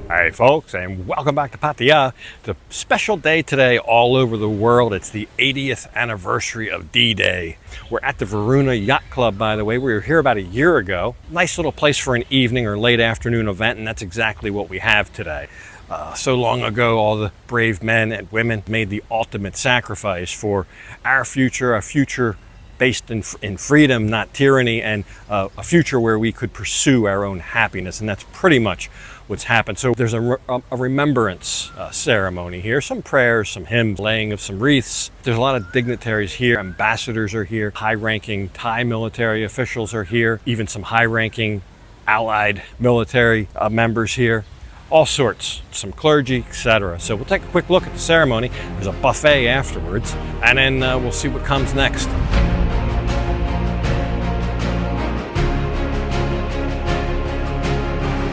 Hey folks, and welcome back to Pattaya. It's a special day today all over the world. It's the 80th anniversary of D-Day. We're at the Varuna Yacht Club, by the way. We were here about a year ago. Nice little place for an evening or late afternoon event, and that's exactly what we have today. So long ago, all the brave men and women made the ultimate sacrifice for our future, a future based in freedom, not tyranny, and a future where we could pursue our own happiness. And that's pretty much what's happened. So there's a remembrance ceremony here, some prayers, some hymns, laying of some wreaths. There's a lot of dignitaries here. Ambassadors are here. High-ranking Thai military officials are here. Even some high-ranking Allied military members here. All sorts, some clergy, etc. So we'll take a quick look at the ceremony. There's a buffet afterwards, and then we'll see what comes next.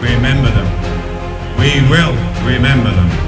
Remember them. We will remember them.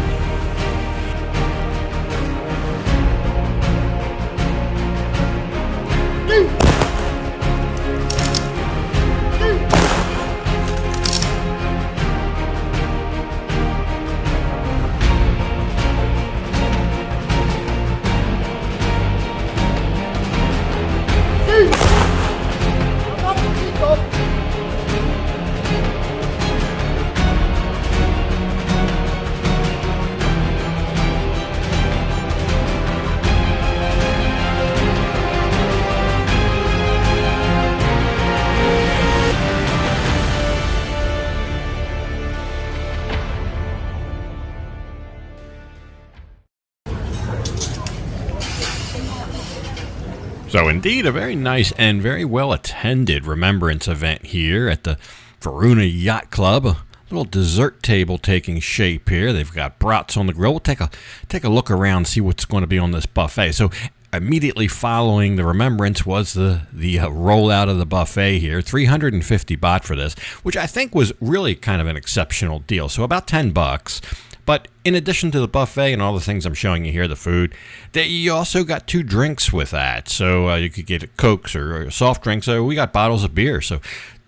So indeed, a very nice and very well attended remembrance event here at the Varuna Yacht Club. A little dessert table taking shape here. They've got brats on the grill. We'll take a look around, see what's going to be on this buffet. So immediately following the remembrance was the rollout of the buffet here. 350 baht for this, which I think was really kind of an exceptional deal. So about $10. But in addition to the buffet and all the things I'm showing you here, the food, you also got 2 drinks with that. So you could get Cokes or soft drinks. So we got bottles of beer. So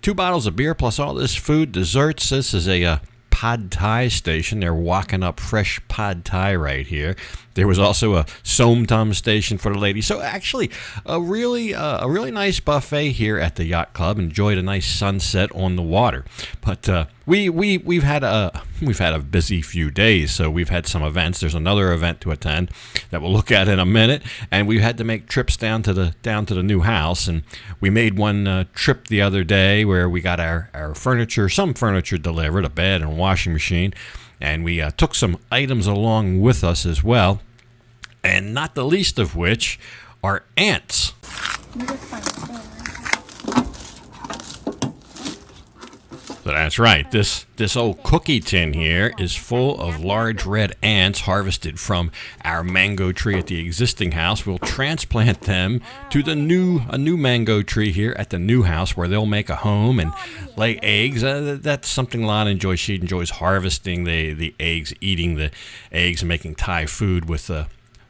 2 bottles of beer plus all this food, desserts. This is a Pad Thai station. They're walking up fresh Pad Thai right here. There was also a Som Tam station for the ladies. So actually, a really nice buffet here at the yacht club. Enjoyed a nice sunset on the water. But we've had a busy few days, so we've had some events. There's another event to attend that we'll look at in a minute, and we've had to make trips down to the new house. And we made one trip the other day where we got our some furniture delivered, a bed and a washing machine. And we took some items along with us as well, and not the least of which are ants. So that's right. This old cookie tin here is full of large red ants harvested from our mango tree at the existing house. We'll transplant them to a new mango tree here at the new house where they'll make a home and lay eggs. That's something Lana enjoys. She enjoys harvesting the eggs, eating the eggs, and making Thai food with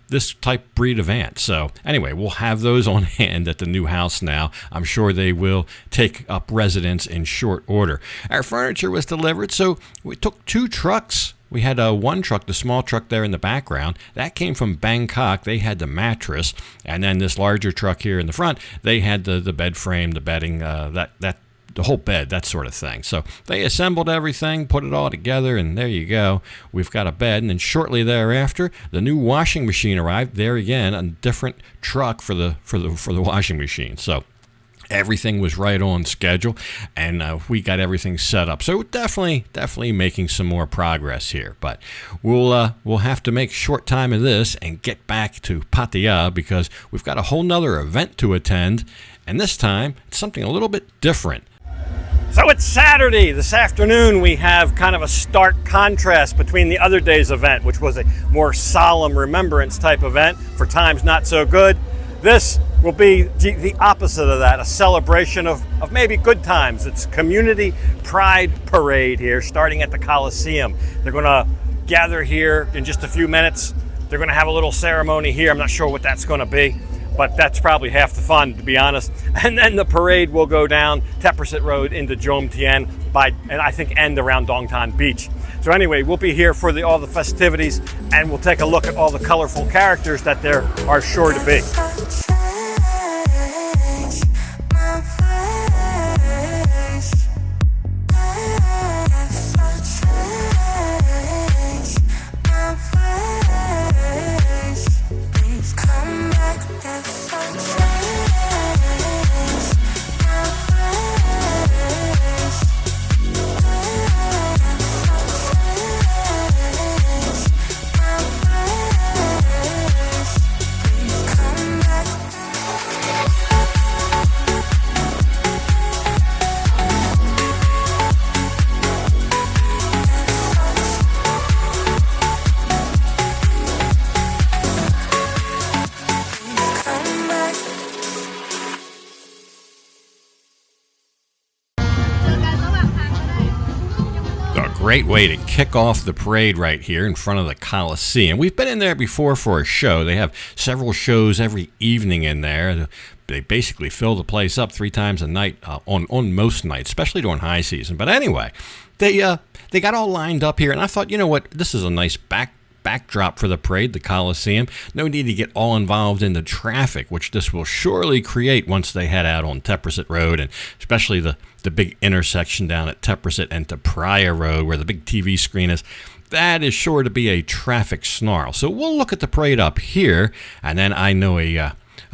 this type breed of ants. So anyway, we'll have those on hand at the new house now. I'm sure they will take up residence in short order. Our furniture was delivered, so we took 2 trucks. We had one truck, the small truck there in the background. That came from Bangkok. They had the mattress. And then this larger truck here in the front, they had the bed frame, the bedding, the whole bed, that sort of thing. So they assembled everything, put it all together, and there you go. We've got a bed. And then shortly thereafter, the new washing machine arrived. There again, a different truck for the washing machine. So everything was right on schedule, and we got everything set up. So definitely making some more progress here. But we'll have to make short time of this and get back to Pattaya because we've got a whole nother event to attend, and this time it's something a little bit different. So it's Saturday. This afternoon we have kind of a stark contrast between the other day's event, which was a more solemn remembrance type event for times not so good. This will be the opposite of that, a celebration of maybe good times. It's Community Pride Parade here, starting at the Coliseum. They're going to gather here in just a few minutes. They're going to have a little ceremony here. I'm not sure what that's going to be. but that's probably half the fun, to be honest. And then the parade will go down Teppersit Road into Jomtien and I think end around Dongtan Beach. So anyway, we'll be here for all the festivities, and we'll take a look at all the colorful characters that there are sure to be. Great way to kick off the parade right here in front of the Coliseum. We've been in there before for a show. They have several shows every evening in there. They basically fill the place up 3 times a night on most nights, especially during high season. But anyway, they got all lined up here, and I thought, you know what, this is a nice backdrop for the parade, the Coliseum. No need to get all involved in the traffic, which this will surely create once they head out on Teppersit Road, and especially the big intersection down at Teppersit and Pattaya Road where the big TV screen is. That is sure to be a traffic snarl. So we'll look at the parade up here, and then I know a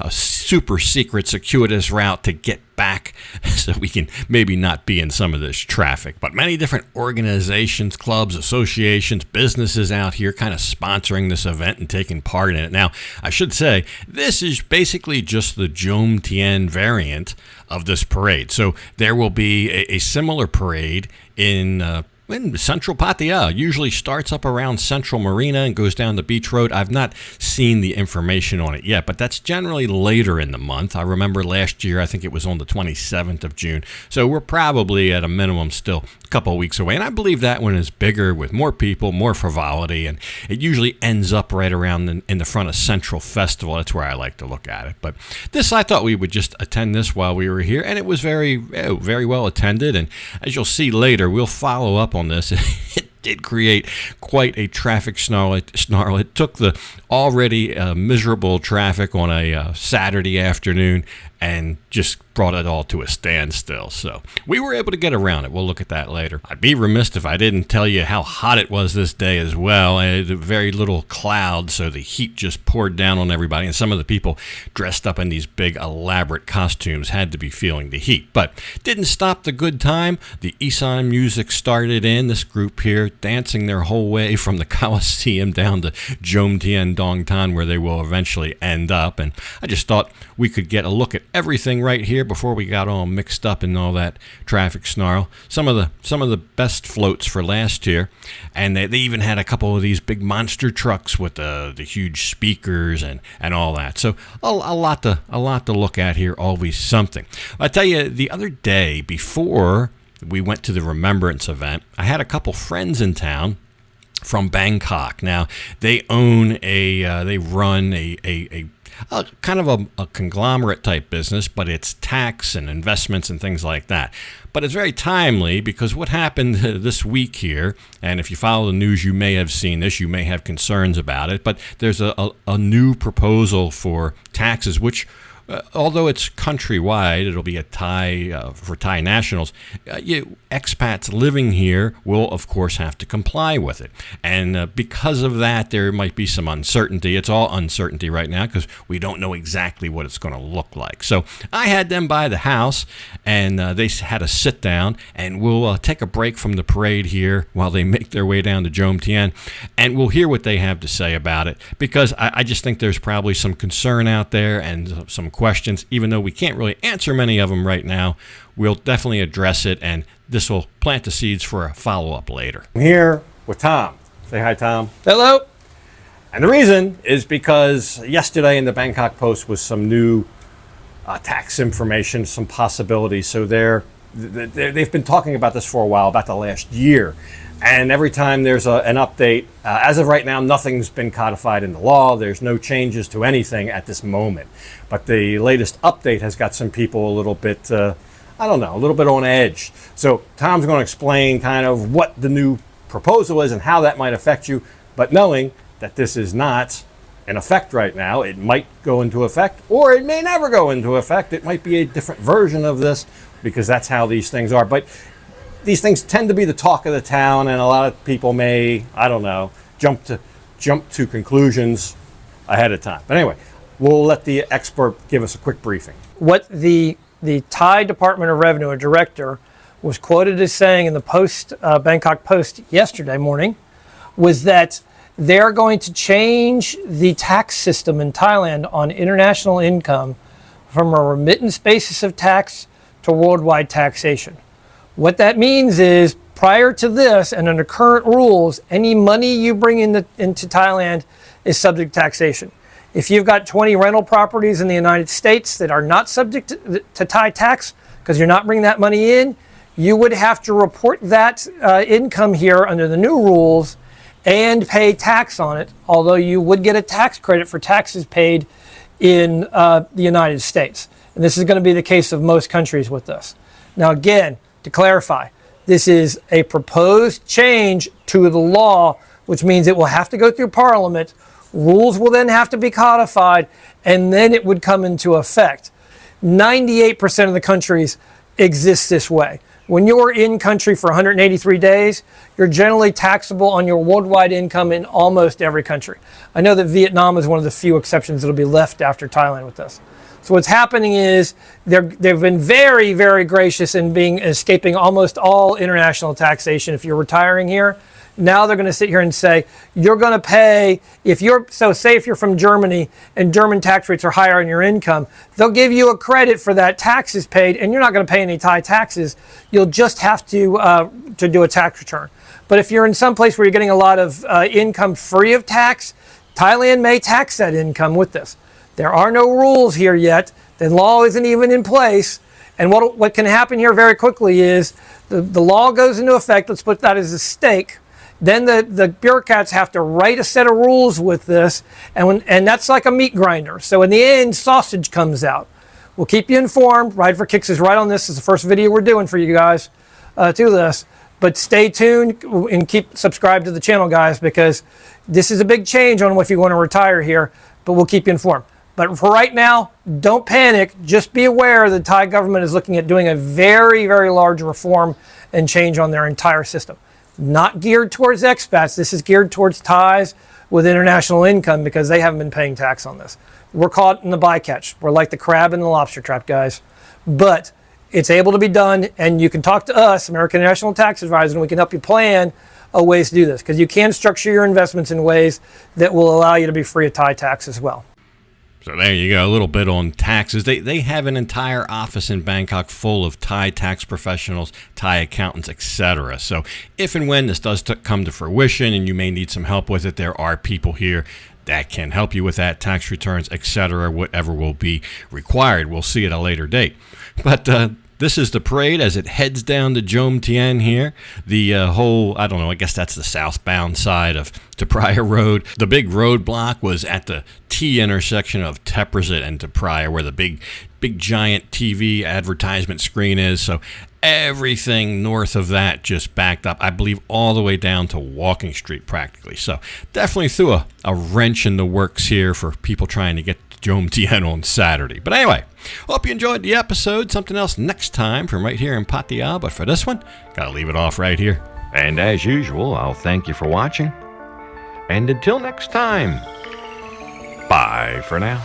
super secret circuitous route to get back so we can maybe not be in some of this traffic. But many different organizations, clubs, associations, businesses out here kind of sponsoring this event and taking part in it. Now, I should say, this is basically just the Jomtien variant of this parade. So there will be a similar parade in Central Pattaya. Usually starts up around Central Marina and goes down the beach road. I've not seen the information on it yet, but that's generally later in the month. I remember last year, I think it was on the 27th of June. So we're probably at a minimum still a couple of weeks away. And I believe that one is bigger with more people, more frivolity, and it usually ends up right around in the front of Central Festival. That's where I like to look at it. But this, I thought we would just attend this while we were here, and it was very, very well attended. And as you'll see later, we'll follow up on this. It did create quite a traffic snarl. It took the already miserable traffic on a Saturday afternoon and just brought it all to a standstill. So we were able to get around it. We'll look at that later. I'd be remiss if I didn't tell you how hot it was this day as well. Very little cloud, so the heat just poured down on everybody, and some of the people dressed up in these big elaborate costumes had to be feeling the heat. But didn't stop the good time. The Isan music started in. This group here dancing their whole way from the Coliseum down to Jomtien Dongtan, where they will eventually end up. And I just thought we could get a look at everything right here before we got all mixed up in all that traffic snarl. Some of the best floats for last year, and they even had a couple of these big monster trucks with the huge speakers and all that. So a lot to look at here. Always something. I tell you, the other day before we went to the remembrance event, I had a couple friends in town from Bangkok. Now they run a kind of a conglomerate type business, but it's tax and investments and things like that. But it's very timely because what happened this week here, and if you follow the news, you may have seen this, you may have concerns about it, but there's a new proposal for taxes, which although it's countrywide, it'll be for Thai nationals. Expats living here will, of course, have to comply with it. And because of that, there might be some uncertainty. It's all uncertainty right now because we don't know exactly what it's going to look like. So I had them by the house, and they had a sit down, and we'll take a break from the parade here while they make their way down to Jomtien, and we'll hear what they have to say about it, because I just think there's probably some concern out there and some questions. Even though we can't really answer many of them right now, we'll definitely address it, and this will plant the seeds for a follow-up later. I'm here with Tom. Say hi, Tom. Hello. And the reason is because yesterday in the Bangkok Post was some new tax information, some possibilities. So they've been talking about this for a while, about the last year. And every time there's an update, as of right now, nothing's been codified in the law. There's no changes to anything at this moment. But the latest update has got some people a little bit, a little bit on edge. So Tom's going to explain kind of what the new proposal is and how that might affect you. But knowing that this is not in effect right now, it might go into effect or it may never go into effect. It might be a different version of this because that's how these things are. But these things tend to be the talk of the town, and a lot of people may, jump to conclusions ahead of time. But anyway, we'll let the expert give us a quick briefing. What the Thai Department of Revenue, a director, was quoted as saying in the Bangkok Post yesterday morning was that they're going to change the tax system in Thailand on international income from a remittance basis of tax to worldwide taxation. What that means is, prior to this and under current rules, any money you bring into Thailand is subject to taxation. If you've got 20 rental properties in the United States that are not subject to Thai tax because you're not bringing that money in, you would have to report that income here under the new rules and pay tax on it, although you would get a tax credit for taxes paid in the United States. And this is going to be the case of most countries with this. Now again, to clarify, this is a proposed change to the law, which means it will have to go through Parliament. Rules will then have to be codified, and then it would come into effect. 98% of the countries exist this way. When you're in country for 183 days, you're generally taxable on your worldwide income in almost every country. I know that Vietnam is one of the few exceptions that will be left after Thailand with this. So what's happening is they've been very, very gracious in escaping almost all international taxation if you're retiring here. Now they're going to sit here and say, you're going to pay, say if you're from Germany and German tax rates are higher on your income, they'll give you a credit for that taxes paid, and you're not going to pay any Thai taxes. You'll just have to do a tax return. But if you're in some place where you're getting a lot of income free of tax, Thailand may tax that income with this. There are no rules here yet. The law isn't even in place. And what can happen here very quickly is the law goes into effect. Let's put that as a stake. Then the bureaucrats have to write a set of rules with this, and that's like a meat grinder. So in the end, sausage comes out. We'll keep you informed. R4K is right on this. This is the first video we're doing for you guys to this. But stay tuned and keep subscribed to the channel, guys, because this is a big change on if you want to retire here, but we'll keep you informed. But for right now, don't panic. Just be aware the Thai government is looking at doing a very, very large reform and change on their entire system. Not geared towards expats. This is geared towards Thais with international income because they haven't been paying tax on this. We're caught in the bycatch. We're like the crab in the lobster trap, guys. But it's able to be done, and you can talk to us, American National Tax Advisor, and we can help you plan a ways to do this because you can structure your investments in ways that will allow you to be free of Thai tax as well. So there you go, a little bit on taxes. They have an entire office in Bangkok full of Thai tax professionals, Thai accountants, etc. So if and when this does come to fruition and you may need some help with it, there are people here that can help you with that, tax returns, etc., whatever will be required. We'll see at a later date. But this is the parade as it heads down to Jom Tien here. The whole, I guess that's the southbound side of Pattaya Road. The big roadblock was at the T intersection of Teprasit and Pattaya, where the big giant TV advertisement screen is. So everything north of that just backed up, I believe, all the way down to Walking Street practically. So definitely threw a wrench in the works here for people trying to get Jom Tien on Saturday. But anyway, hope you enjoyed the episode. Something else next time from right here in Pattaya. But for this one, gotta leave it off right here. And as usual, I'll thank you for watching. And until next time, bye for now.